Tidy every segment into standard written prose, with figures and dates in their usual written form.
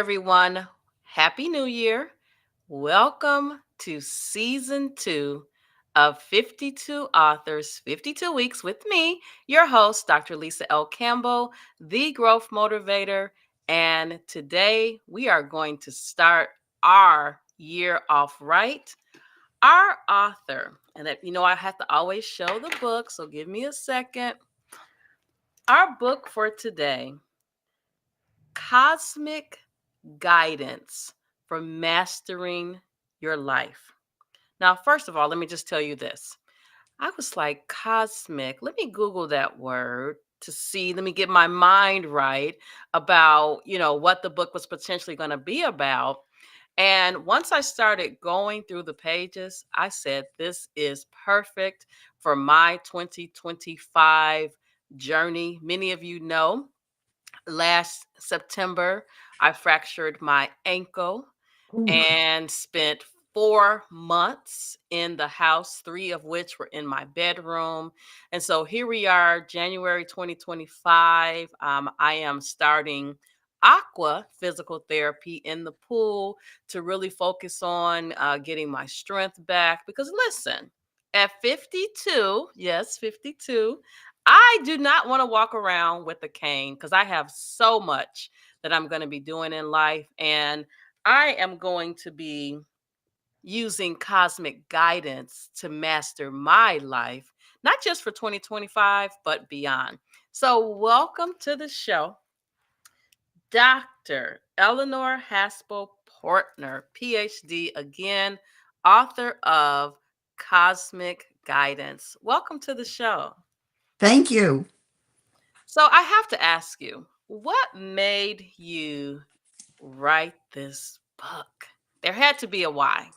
everyone. Happy New Year. Welcome to season 2 of 52 Authors, 52 Weeks with me, your host, Dr. Lisa L. Campbell, the Growth Motivator. And today we are going to start our year off right. Our author, and I have to always show the book, so give me a second. Our book for today, Cosmic Guidance for Mastering Your Life. Now, first of all, let me just tell you this. I was like, cosmic. Let me Google that word to see, let me get my mind right about, what the book was potentially going to be about. And once I started going through the pages, I said, this is perfect for my 2025 journey. Many of you know last September, I fractured my ankle Ooh. and spent 4 months in the house, 3 of which were in my bedroom. And so here we are, January 2025. I am starting aqua physical therapy in the pool to really focus on getting my strength back. Because listen, at 52, yes, 52, I do not want to walk around with a cane because I have so much that I'm going to be doing in life. And I am going to be using cosmic guidance to master my life, not just for 2025, but beyond. So, welcome to the show, Dr. Eleanor Haspel-Portner, PhD, again, author of Cosmic Guidance. Welcome to the show. Thank you. So, I have to ask you, what made you write this book? There had to be a why.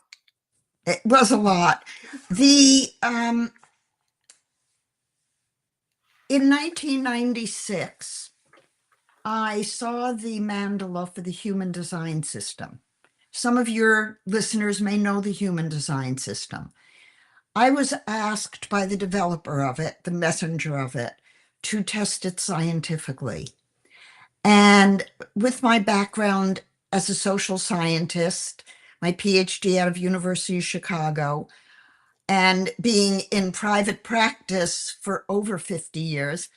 It was a lot. The In 1996, I saw the mandala for the human design system. Some of your listeners may know the human design system. I was asked by the developer of it, the messenger of it, to test it scientifically. And with my background as a social scientist, my PhD out of University of Chicago, and being in private practice for over 50 years,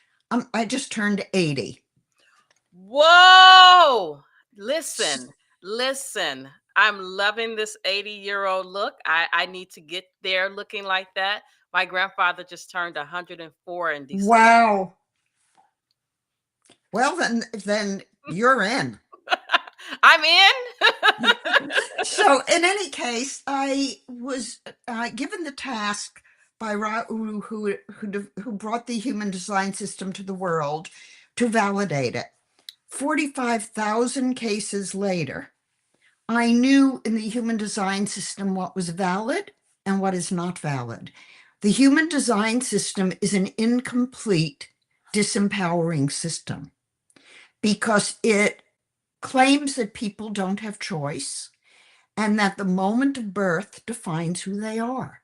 I just turned 80. Whoa! Listen. I'm loving this 80-year-old look. I need to get there looking like that. My grandfather just turned 104 in December. Wow. Well, then you're in. I'm in. So in any case, I was given the task by Raul, who brought the human design system to the world, to validate it. 45,000 cases later, I knew in the human design system what was valid and what is not valid. The human design system is an incomplete, disempowering system because it claims that people don't have choice and that the moment of birth defines who they are.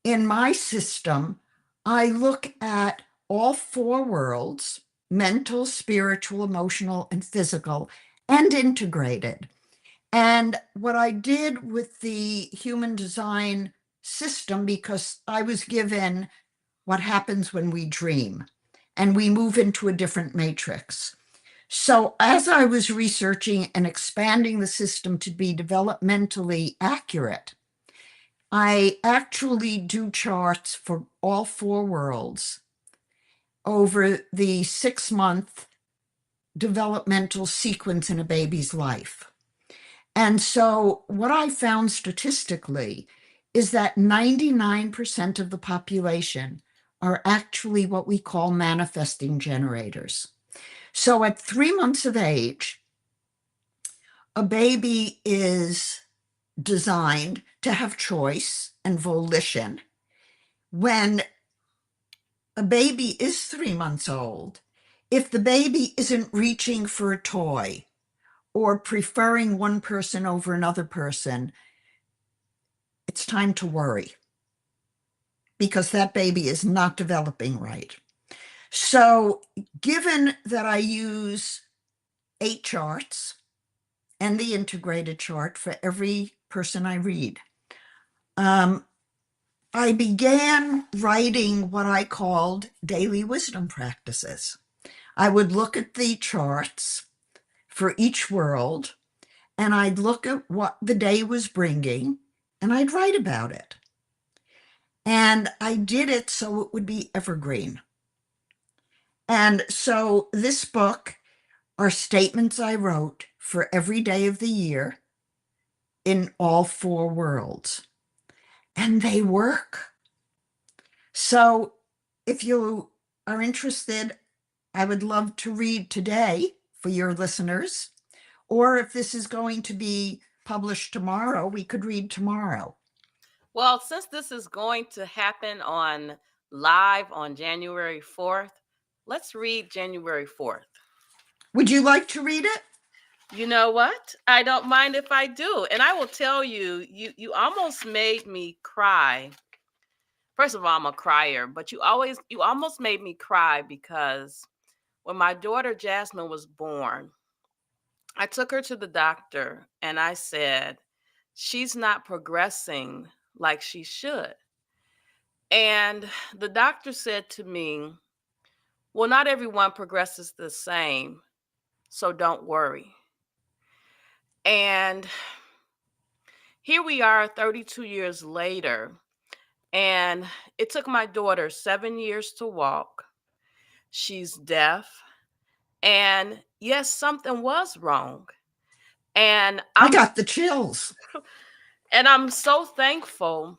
In my system, I look at all 4 worlds: mental, spiritual, emotional, and physical, and integrated. And what I did with the human design system, because I was given what happens when we dream and we move into a different matrix. So as I was researching and expanding the system to be developmentally accurate, I actually do charts for all 4 worlds over the 6-month developmental sequence in a baby's life. And so what I found statistically is that 99% of the population are actually what we call manifesting generators. So at 3 months of age, a baby is designed to have choice and volition. When a baby is 3 months old, if the baby isn't reaching for a toy or preferring one person over another person, it's time to worry because that baby is not developing right. So given that I use 8 charts and the integrated chart for every person I read. I began writing what I called daily wisdom practices. I would look at the charts for each world, and I'd look at what the day was bringing, and I'd write about it. And I did it so it would be evergreen. And so this book are statements I wrote for every day of the year in all four worlds. And they work. So if you are interested, I would love to read today for your listeners. Or if this is going to be published tomorrow, we could read tomorrow. Well, since this is going to happen on live on January 4th, let's read January 4th. Would you like to read it? You know what? I don't mind if I do. And I will tell you, you almost made me cry. First of all, I'm a crier, but you almost made me cry because when my daughter Jasmine was born, I took her to the doctor and I said, she's not progressing like she should. And the doctor said to me, well, not everyone progresses the same, so don't worry. And here we are 32 years later, and it took my daughter 7 years to walk. She's deaf. And yes, something was wrong. And I I'm got the chills. and I'm so thankful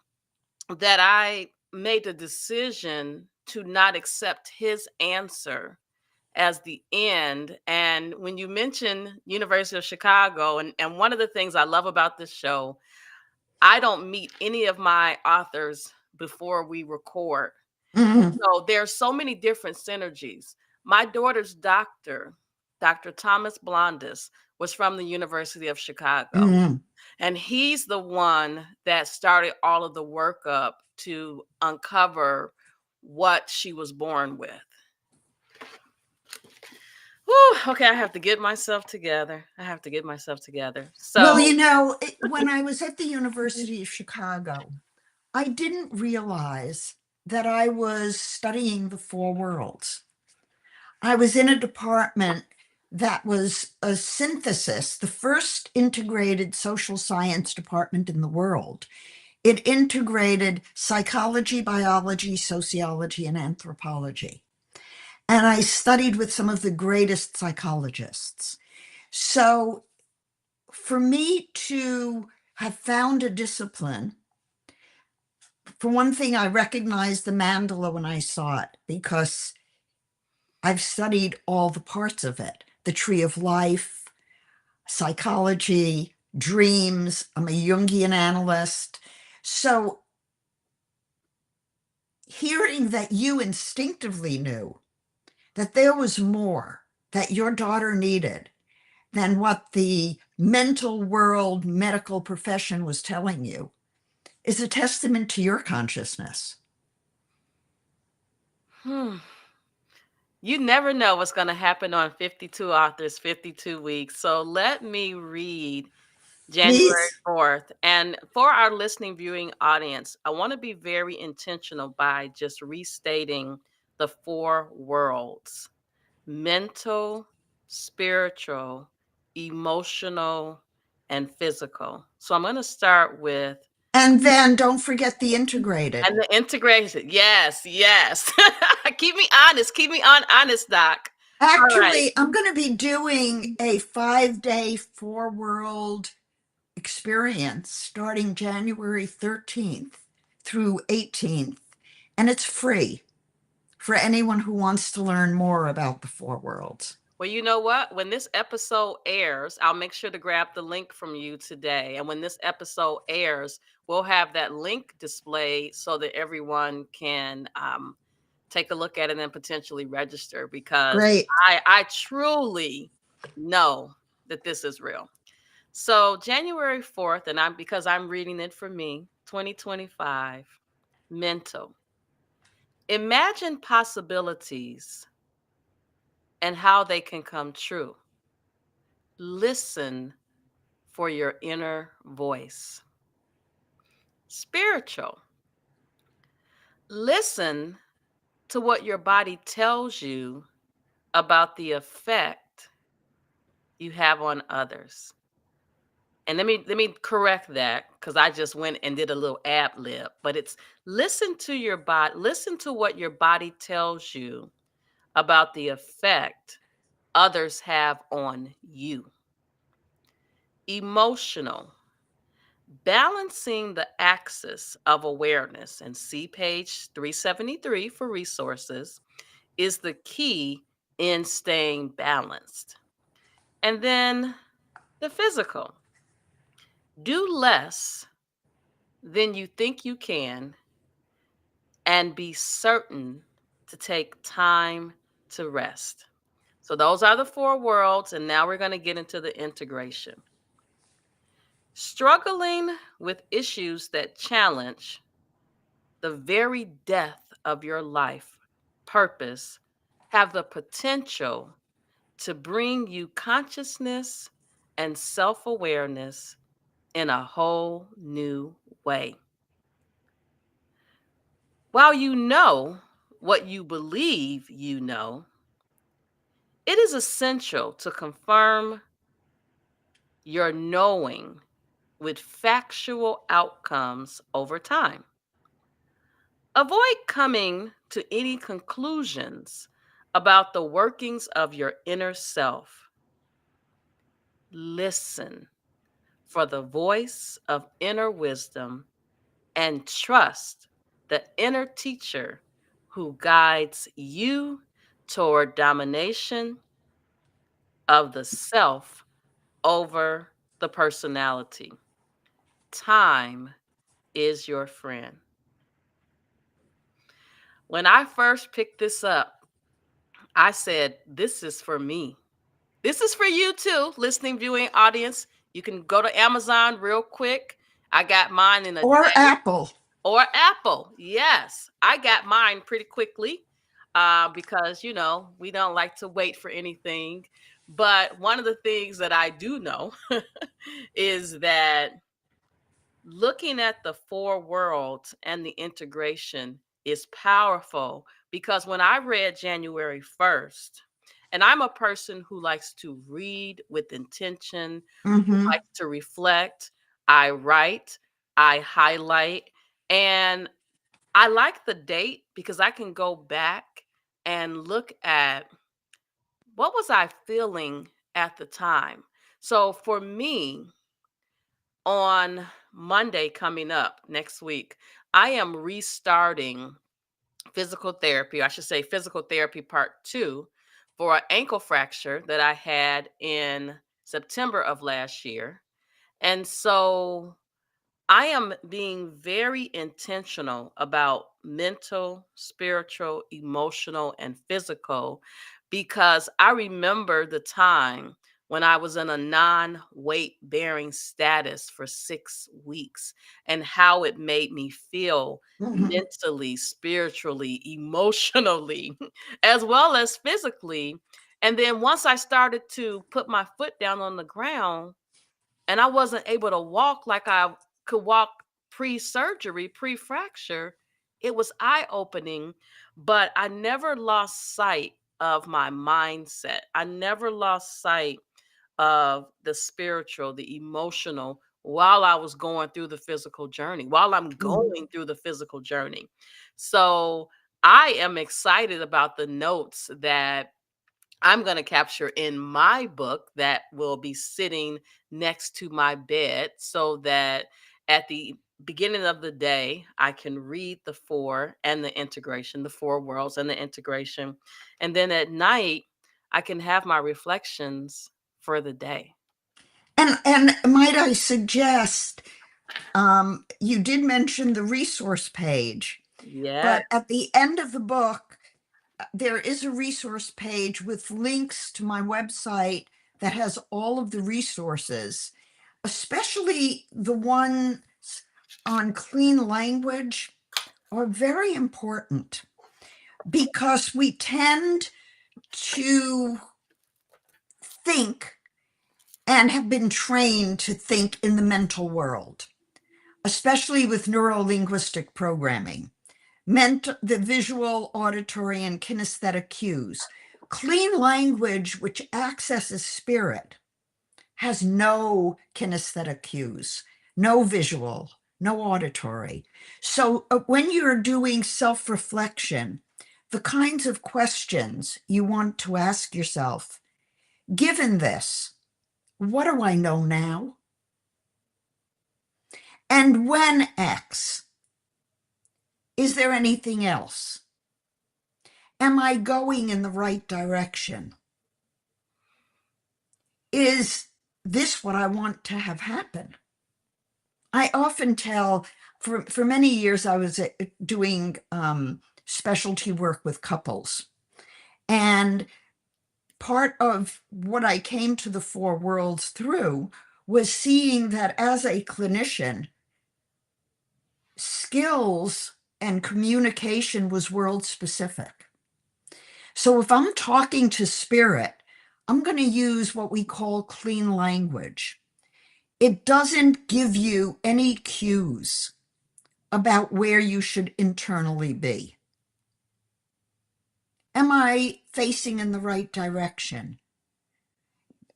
that I made the decision to not accept his answer as the end. And when you mention University of Chicago, and one of the things I love about this show, I don't meet any of my authors before we record. Mm, So there's so many different synergies. My daughter's doctor, Dr. Thomas Blondis, was from the University of Chicago. mm. And he's the one that started all of the workup to uncover what she was born with. Whew, okay, I have to get myself together. I have to get myself together. Well, So, when I was at the University of Chicago, I didn't realize that I was studying the four worlds. I was in a department that was a synthesis, the first integrated social science department in the world. It integrated psychology, biology, sociology, and anthropology. And I studied with some of the greatest psychologists. So for me to have found a discipline, for one thing, I recognized the mandala when I saw it because I've studied all the parts of it, the tree of life, psychology, dreams. I'm a Jungian analyst. So hearing that you instinctively knew that there was more that your daughter needed than what the mental world medical profession was telling you is a testament to your consciousness. hmm, you never know what's going to happen on 52 authors, 52 weeks. So let me read January Please. 4th. And for our listening viewing audience, I want to be very intentional by just restating the four worlds: mental, spiritual, emotional, and physical. So I'm going to start with And then don't forget the integrated. and the integration. Yes, yes. Keep me honest. Keep me honest, Doc. All right. Actually, I'm going to be doing a 5-day four world experience starting January 13th through 18th, and it's free for anyone who wants to learn more about the four worlds. Well, you know what? When this episode airs, I'll make sure to grab the link from you today. And when this episode airs, we'll have that link displayed so that everyone can take a look at it and potentially register, because Great. I truly know that this is real. So January 4th, and because I'm reading it for me, 2025, mental. Imagine possibilities and how they can come true. Listen for your inner voice. Spiritual. Listen to what your body tells you about the effect you have on others. And let me correct that because I just went and did a little ad lib. But it's listen to your body, listen to what your body tells you about the effect others have on you. Emotional. Balancing the axis of awareness, and see page 373 for resources, is the key in staying balanced. And then the physical. Do less than you think you can and be certain to take time to rest. So, those are the four worlds. And now we're going to get into the integration. Struggling with issues that challenge the very depth of your life purpose have the potential to bring you consciousness and self awareness in a whole new way. While you know what you believe you know, it is essential to confirm your knowing with factual outcomes over time. Avoid coming to any conclusions about the workings of your inner self. Listen for the voice of inner wisdom and trust the inner teacher who guides you toward domination of the self over the personality. Time is your friend. When I first picked this up, I said, this is for me. This is for you too, listening, viewing audience. You can go to Amazon real quick. I got mine in a Or day. Apple. Or Apple. Yes, I got mine pretty quickly because, we don't like to wait for anything. But one of the things that I do know is that looking at the four worlds and the integration is powerful because when I read January 1st, and I'm a person who likes to read with intention, who Mm-hmm. likes to reflect, I write, I highlight, and I like the date because I can go back and look at what was I feeling at the time. So for me, on Monday coming up next week, I am restarting physical therapy. I should say physical therapy part 2 for an ankle fracture that I had in September of last year. And so I am being very intentional about mental, spiritual, emotional, and physical because I remember the time when I was in a non weight bearing status for 6 weeks and how it made me feel Mm-hmm. mentally, spiritually, emotionally, as well as physically. And then once I started to put my foot down on the ground, and I wasn't able to walk like I could walk pre-surgery, pre-fracture. It was eye-opening, but I never lost sight of my mindset. I never lost sight of the spiritual, the emotional while I was going through the physical journey, while I'm going through the physical journey. So I am excited about the notes that I'm going to capture in my book that will be sitting next to my bed so that at the beginning of the day, I can read the four and the integration, the four worlds and the integration. And then at night, I can have my reflections for the day. And might I suggest, you did mention the resource page, Yes. but at the end of the book, there is a resource page with links to my website that has all of the resources, especially the ones on clean language are very important because we tend to think and have been trained to think in the mental world, especially with neuro-linguistic programming, the visual, auditory, and kinesthetic cues. Clean language, which accesses spirit, has no kinesthetic cues, no visual, no auditory. So when you're doing self-reflection, the kinds of questions you want to ask yourself, given this, what do I know now? And when X, is there anything else? Am I going in the right direction? Is this what I want to have happen? I often tell, for many years, I was doing specialty work with couples. And part of what I came to the four worlds through was seeing that as a clinician, skills and communication was world specific. So if I'm talking to spirit, I'm going to use what we call clean language. It doesn't give you any cues about where you should internally be. Am I facing in the right direction?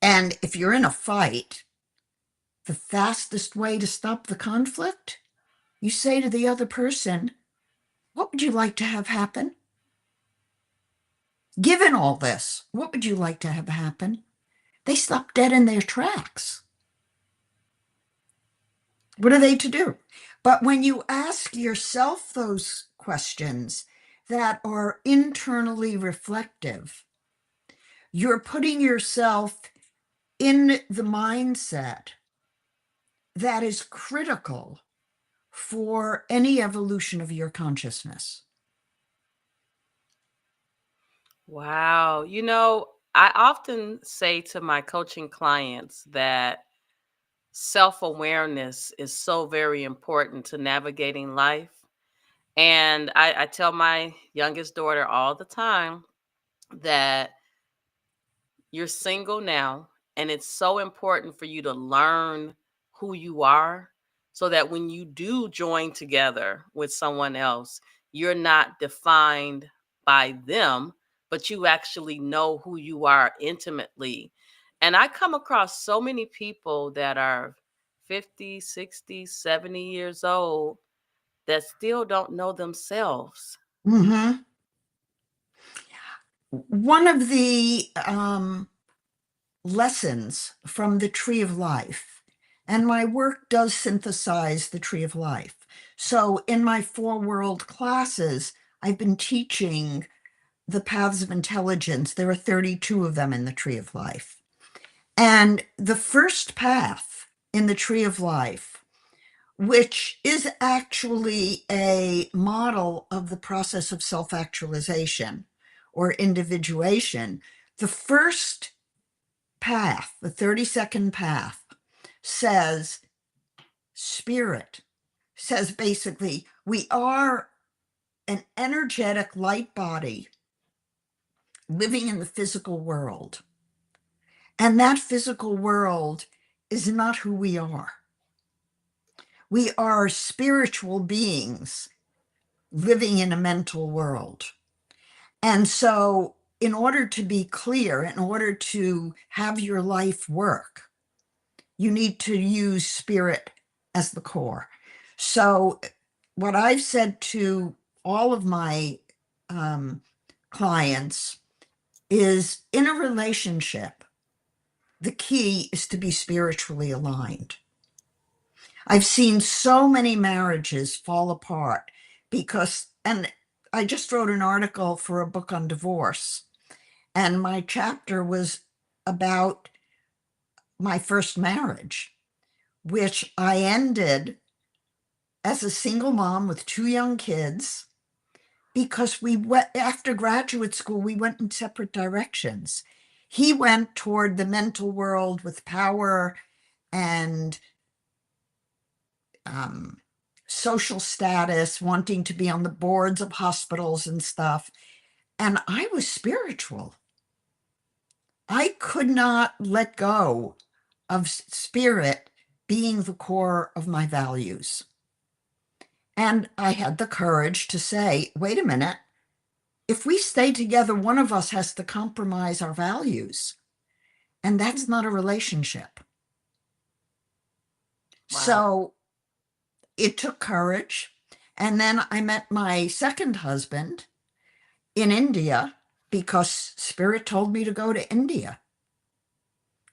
And if you're in a fight, the fastest way to stop the conflict, you say to the other person, what would you like to have happen? Given all this, what would you like to have happen? They stop dead in their tracks. What are they to do? But when you ask yourself those questions that are internally reflective, you're putting yourself in the mindset that is critical for any evolution of your consciousness. Wow. I often say to my coaching clients that self-awareness is so very important to navigating life. And I tell my youngest daughter all the time that you're single now, and it's so important for you to learn who you are so that when you do join together with someone else, you're not defined by them, but you actually know who you are intimately. And I come across so many people that are 50, 60, 70 years old that still don't know themselves. Mm-hmm. One of the lessons from the Tree of Life, and my work does synthesize the Tree of Life. So in my four world classes, I've been teaching the paths of intelligence. There are 32 of them in the Tree of Life. And the first path in the Tree of Life, which is actually a model of the process of self-actualization or individuation, the first path, the 32nd path, says spirit, says basically we are an energetic light body living in the physical world. And that physical world is not who we are. We are spiritual beings living in a mental world. And so, in order to be clear, in order to have your life work, you need to use spirit as the core. So, what I've said to all of my clients is in a relationship, the key is to be spiritually aligned. I've seen so many marriages fall apart because, and I just wrote an article for a book on divorce, and my chapter was about my first marriage, which I ended as a single mom with two young kids because we went after graduate school, we went in separate directions. He went toward the mental world with power and social status, wanting to be on the boards of hospitals and stuff. And I was spiritual. I could not let go of spirit being the core of my values. And I had the courage to say, wait a minute, if we stay together, one of us has to compromise our values. And that's not a relationship. Wow. So it took courage. And then I met my second husband in India because Spirit told me to go to India.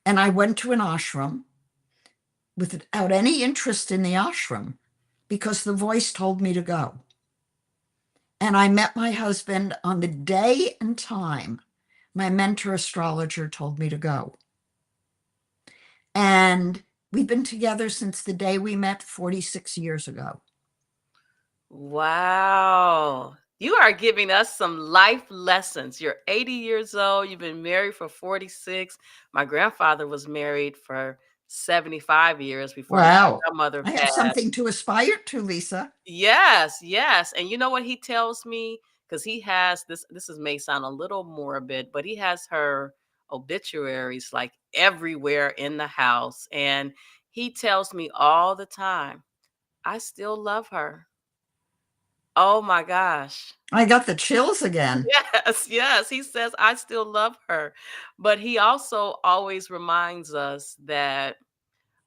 And I went to an ashram without any interest in the ashram because the voice told me to go. And I met my husband on the day and time my mentor astrologer told me to go. And we've been together since the day we met 46 years ago. Wow. You are giving us some life lessons. You're 80 years old. You've been married for 46. My grandfather was married for 75 years before my Wow. grandmother I have passed. something to aspire to, Lisa. Yes, yes. And you know what he tells me? Because he has this is may sound a little morbid, but he has her obituaries like everywhere in the house. And he tells me all the time, I still love her. Oh my gosh. I got the chills again. Yes, yes. He says, I still love her. But he also always reminds us that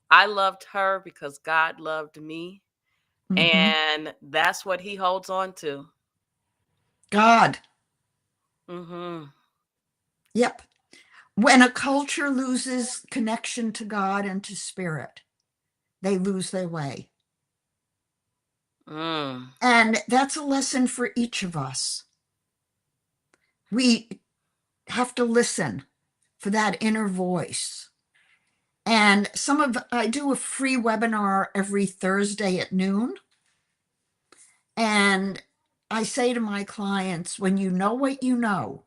I loved her because God loved me. Mm-hmm. And that's what he holds on to. God. Hmm. Yep. When a culture loses connection to God and to spirit, they lose their way. Mm. And that's a lesson for each of us. We have to listen for that inner voice. And I do a free webinar every Thursday at noon. And I say to my clients, when you know what you know,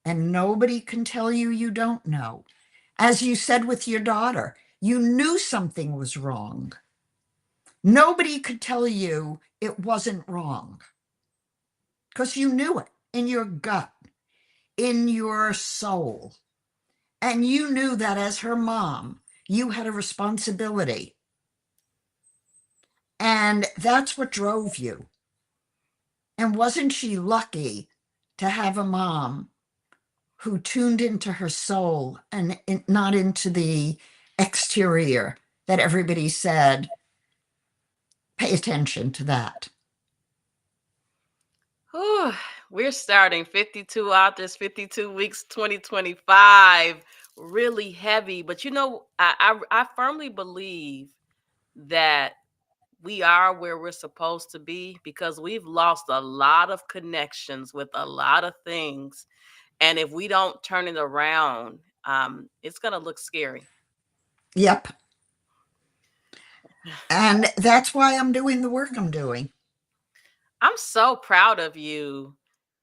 and nobody can tell you you don't know, as you said with your daughter, you knew something was wrong. Nobody could tell you it wasn't wrong because you knew it in your gut, in your soul. And you knew that as her mom, you had a responsibility. And that's what drove you. And wasn't she lucky to have a mom who tuned into her soul and not into the exterior that everybody said, pay attention to that? Whew. We're starting 52 authors, 52 weeks, 2025. Really heavy. But you know, I firmly believe that we are where we're supposed to be because we've lost a lot of connections with a lot of things. And if we don't turn it around, it's going to look scary. Yep. And that's why I'm doing the work I'm doing. I'm so proud of you.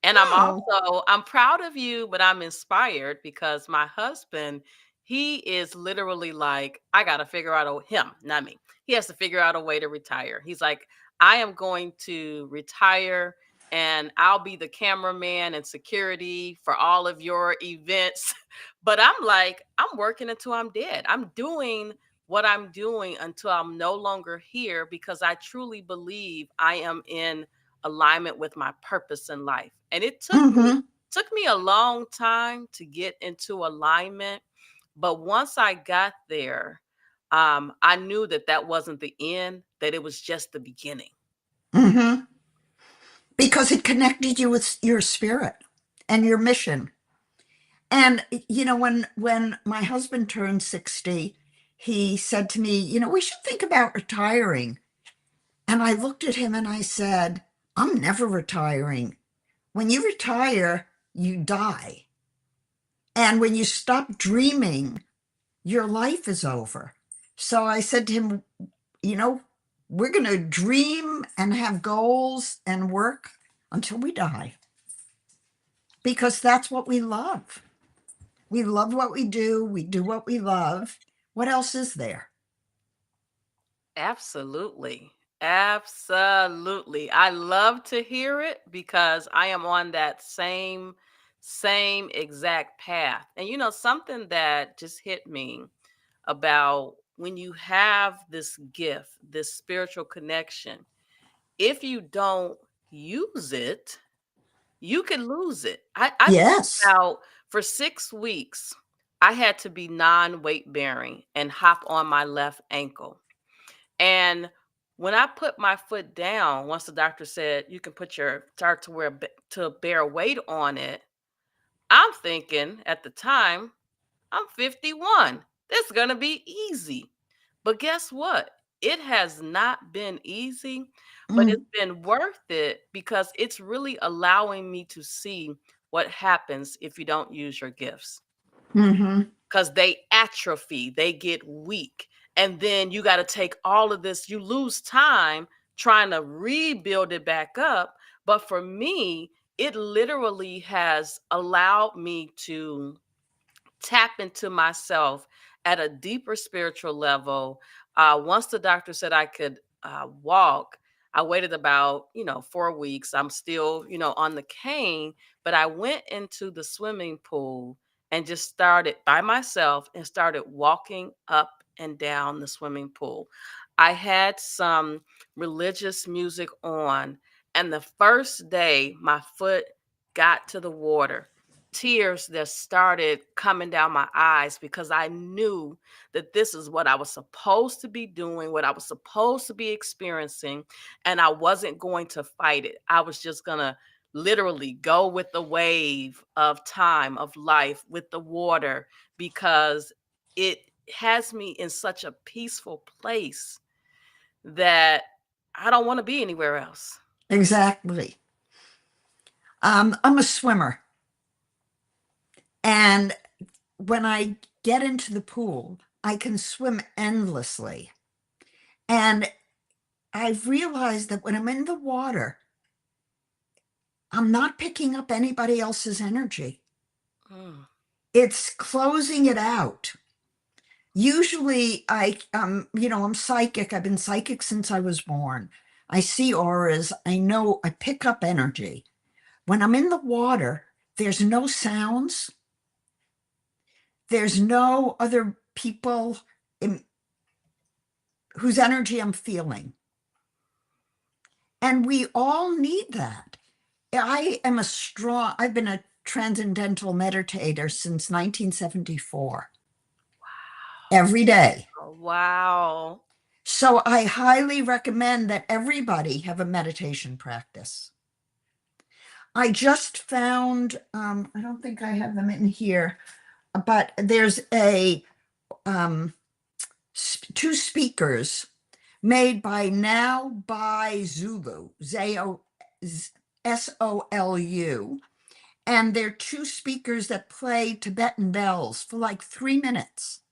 And Oh, I'm proud of you, but I'm inspired because my husband, he is literally like, I got to figure out him, not me. He has to figure out a way to retire. He's like, I am going to retire and I'll be the cameraman and security for all of your events. But I'm like, I'm working until I'm dead. I'm doing what I'm doing until I'm no longer here because I truly believe I am in alignment with my purpose in life. And it mm-hmm, took me a long time to get into alignment, but once I got there, I knew that that wasn't the end, that it was just the beginning. mm-hmm. Because it connected you with your spirit and your mission. And when my husband turned 60, he said to me, we should think about retiring. And I looked at him and I said, I'm never retiring. When you retire, you die. And when you stop dreaming, your life is over. So I said to him, you know, we're going to dream and have goals and work until we die because that's what we love. We love what we do what we love. What else is there? Absolutely. Absolutely. I love to hear it because I am on that same exact path. And you know, something that just hit me about when you have this gift, this spiritual connection, if you don't use it, you can lose it. I think Yes. about for 6 weeks, I had to be non-weight bearing and hop on my left ankle. And when I put my foot down, once the doctor said you can put your start to to bear weight on it, I'm thinking at the time, I'm 51. This is gonna be easy. But guess what? It has not been easy, but it's Mm, been worth it because it's really allowing me to see what happens if you don't use your gifts. mhm, Because they atrophy, they get weak. And then you got to take all of this, you lose time trying to rebuild it back up. But for me, it literally has allowed me to tap into myself at a deeper spiritual level. Once the doctor said I could walk, I waited about 4 weeks. I'm still on the cane, but I went into the swimming pool and just started by myself and started walking up and down the swimming pool. I had some religious music on, and the first day my foot got to the water, tears that started coming down my eyes because I knew that this is what I was supposed to be doing, what I was supposed to be experiencing, and I wasn't going to fight it. I was just going to literally go with the wave of time, of life, with the water, because it has me in such a peaceful place that I don't want to be anywhere else. exactly. I'm a swimmer, and when I get into the pool, I can swim endlessly. And I've realized that when I'm in the water, I'm not picking up anybody else's energy. Mm. It's closing it out. Usually I'm psychic. I've been psychic since I was born. I see auras. I know I pick up energy. When I'm in the water, there's no sounds. There's no other people in, whose energy I'm feeling. And we all need that. I've been a transcendental meditator since 1974, every day. Oh, wow. So I highly recommend that everybody have a meditation practice. I just found, I don't think I have them in here, but there's um, two speakers made by Now by Zulu, Solu. And they're two speakers that play Tibetan bells for like 3 minutes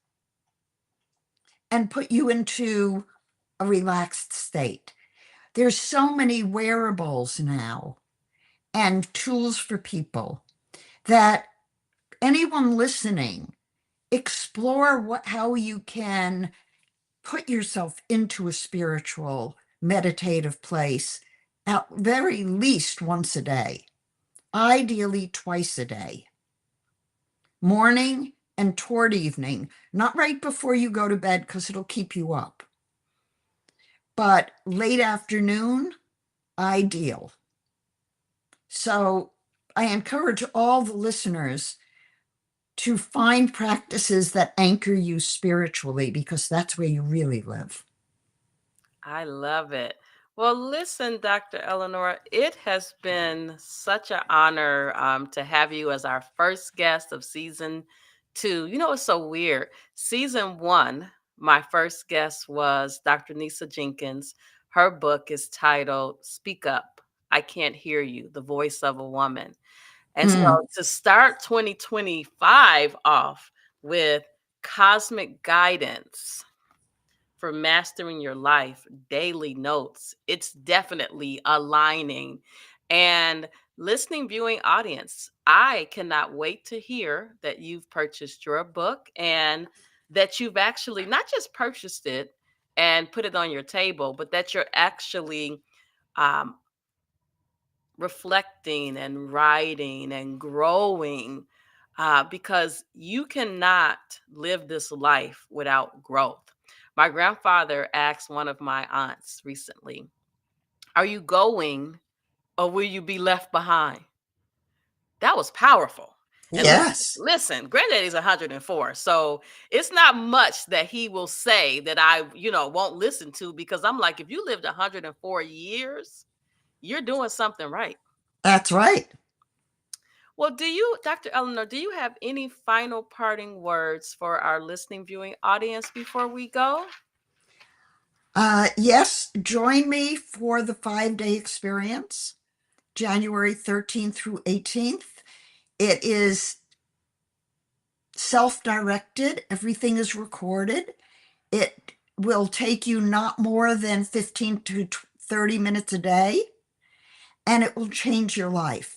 and put you into a relaxed state. There's so many wearables now and tools for people that anyone listening, explore how you can put yourself into a spiritual meditative place at very least once a day, ideally twice a day, morning and toward evening, not right before you go to bed because it'll keep you up, but late afternoon, ideal. So I encourage all the listeners to find practices that anchor you spiritually because that's where you really live. I love it. Well, listen, Dr. Eleanor, it has been such an honor to have you as our first guest of season 2. It's so weird. Season 1, my first guest was Dr. Nisa Jenkins. Her book is titled Speak Up, I Can't Hear You, The Voice of a Woman. And so Mm, to start 2025 off with cosmic guidance for mastering your life, daily notes, it's definitely aligning. And listening, viewing audience, I cannot wait to hear that you've purchased your book and that you've actually not just purchased it and put it on your table, but that you're actually um, reflecting and writing and growing because you cannot live this life without growth. My grandfather asked one of my aunts recently, "Are you going or will you be left behind?" That was powerful. And Yes, listen, granddaddy's 104. So it's not much that he will say that I won't listen to, because I'm like, if you lived 104 years, you're doing something right. that's right. Well, Dr. Eleanor, do you have any final parting words for our listening, viewing audience before we go? Yes, join me for the 5-day experience, January 13th through 18th. It is self-directed. Everything is recorded. It will take you not more than 15 to 30 minutes a day, and it will change your life.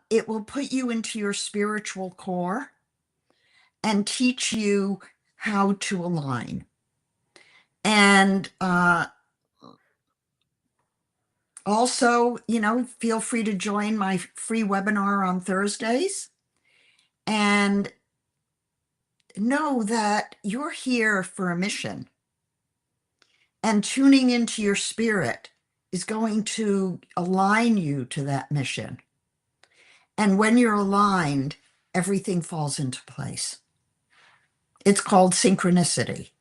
It will put you into your spiritual core and teach you how to align. And also, feel free to join my free webinar on Thursdays. And know that you're here for a mission. And tuning into your spirit is going to align you to that mission. And when you're aligned, everything falls into place. It's called synchronicity.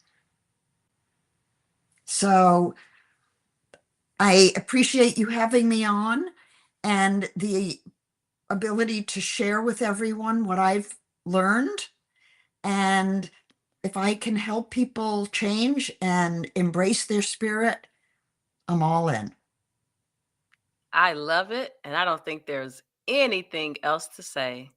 So I appreciate you having me on and the ability to share with everyone what I've learned. And if I can help people change and embrace their spirit, I'm all in. I love it. And I don't think there's anything else to say.